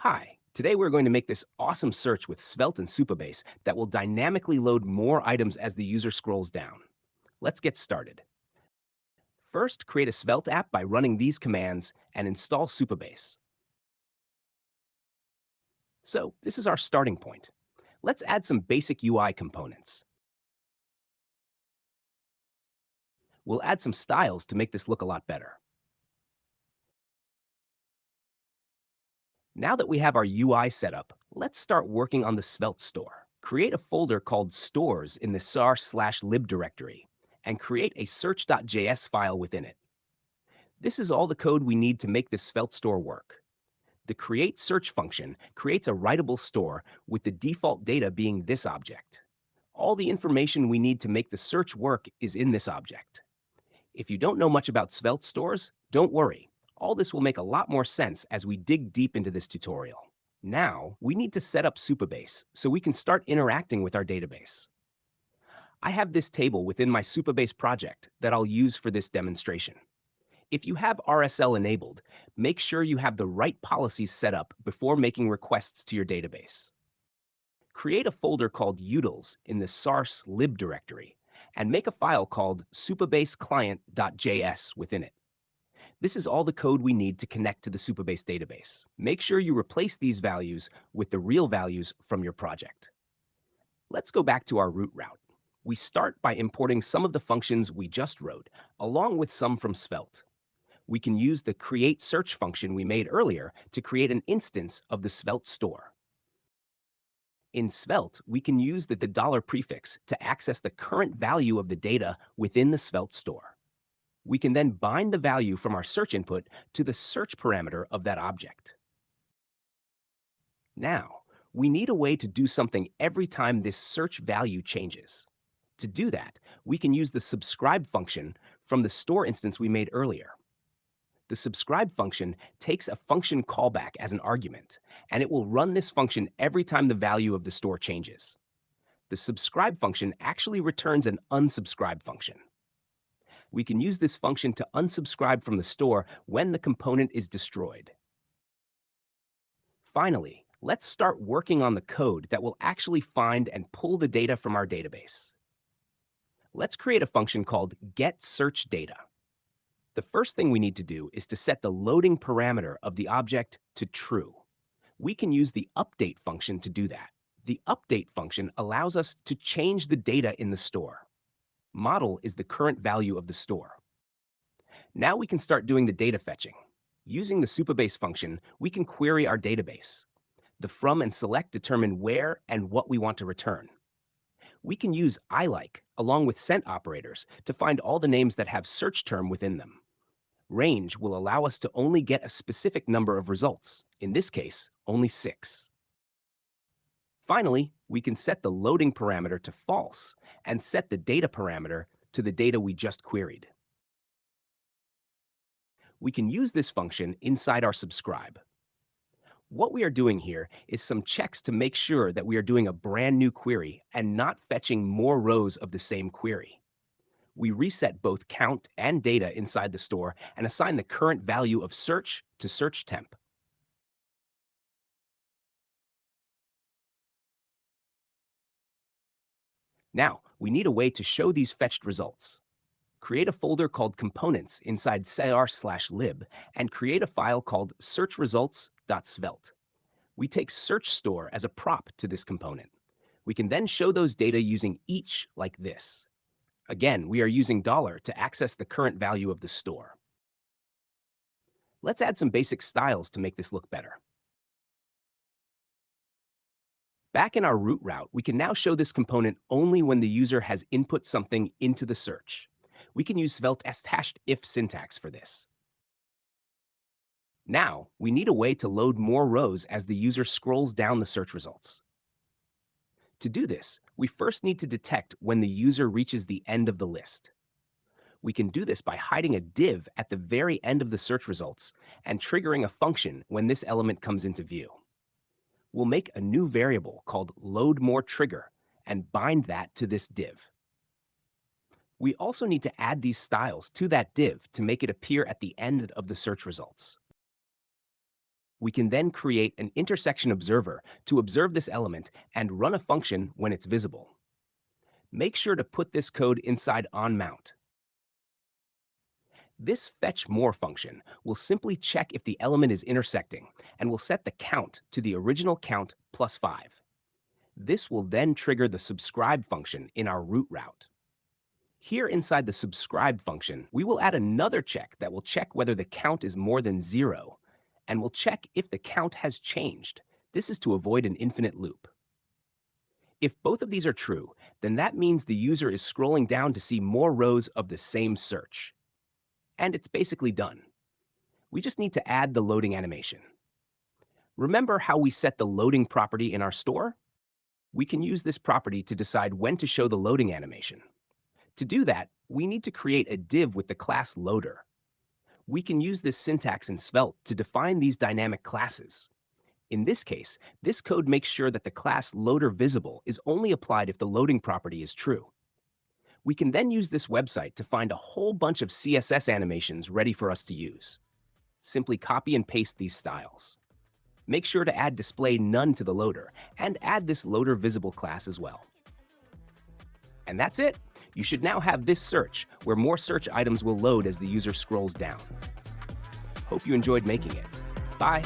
Hi, today we're going to make this awesome search with Svelte and Supabase that will dynamically load more items as the user scrolls down. Let's get started. First, create a Svelte app by running these commands and install Supabase. So, this is our starting point. Let's add some basic UI components. We'll add some styles to make this look a lot better. Now that we have our UI set up, let's start working on the Svelte store. Create a folder called Stores in the sar/lib directory and create a search.js file within it. This is all the code we need to make the Svelte store work. The create search function creates a writable store with the default data being this object. All the information we need to make the search work is in this object. If you don't know much about Svelte stores, don't worry. All this will make a lot more sense as we dig deep into this tutorial. Now, we need to set up Supabase so we can start interacting with our database. I have this table within my Supabase project that I'll use for this demonstration. If you have RSL enabled, make sure you have the right policies set up before making requests to your database. Create a folder called utils in the sars/lib directory and make a file called supabaseclient.js within it. This is all the code we need to connect to the Supabase database. Make sure you replace these values with the real values from your project. Let's go back to our root route. We start by importing some of the functions we just wrote, along with some from Svelte. We can use the create search function we made earlier to create an instance of the Svelte store. In Svelte, we can use the dollar prefix to access the current value of the data within the Svelte store. We can then bind the value from our search input to the search parameter of that object. Now, we need a way to do something every time this search value changes. To do that, we can use the subscribe function from the store instance we made earlier. The subscribe function takes a function callback as an argument, and it will run this function every time the value of the store changes. The subscribe function actually returns an unsubscribe function. We can use this function to unsubscribe from the store when the component is destroyed. Finally, let's start working on the code that will actually find and pull the data from our database. Let's create a function called getSearchData. The first thing we need to do is to set the loading parameter of the object to true. We can use the update function to do that. The update function allows us to change the data in the store. Model is the current value of the store. Now we can start doing the data fetching. Using the Supabase function, we can query our database. The from and select determine where and what we want to return. We can use ILike along with sent operators to find all the names that have search term within them. Range will allow us to only get a specific number of results, in this case, only 6. Finally, we can set the loading parameter to false and set the data parameter to the data we just queried. We can use this function inside our subscribe. What we are doing here is some checks to make sure that we are doing a brand new query and not fetching more rows of the same query. We reset both count and data inside the store and assign the current value of search to search temp. Now, we need a way to show these fetched results. Create a folder called components inside sar/lib and create a file called searchresults.svelte. We take search store as a prop to this component. We can then show those data using each like this. Again, we are using $ to access the current value of the store. Let's add some basic styles to make this look better. Back in our root route, we can now show this component only when the user has input something into the search. We can use Svelte #if syntax for this. Now, we need a way to load more rows as the user scrolls down the search results. To do this, we first need to detect when the user reaches the end of the list. We can do this by hiding a div at the very end of the search results and triggering a function when this element comes into view. We'll make a new variable called loadMoreTrigger and bind that to this div. We also need to add these styles to that div to make it appear at the end of the search results. We can then create an intersection observer to observe this element and run a function when it's visible. Make sure to put this code inside onMount. This fetch more function will simply check if the element is intersecting and will set the count to the original count plus 5. This will then trigger the subscribe function in our root route. Here inside the subscribe function, we will add another check that will check whether the count is more than 0, and will check if the count has changed. This is to avoid an infinite loop. If both of these are true, then that means the user is scrolling down to see more rows of the same search. And it's basically done. We just need to add the loading animation. Remember how we set the loading property in our store? We can use this property to decide when to show the loading animation. To do that, we need to create a div with the class loader. We can use this syntax in Svelte to define these dynamic classes. In this case, this code makes sure that the class loader visible is only applied if the loading property is true. We can then use this website to find a whole bunch of CSS animations ready for us to use. Simply copy and paste these styles. Make sure to add display none to the loader and add this loader visible class as well. And that's it. You should now have this search where more search items will load as the user scrolls down. Hope you enjoyed making it. Bye.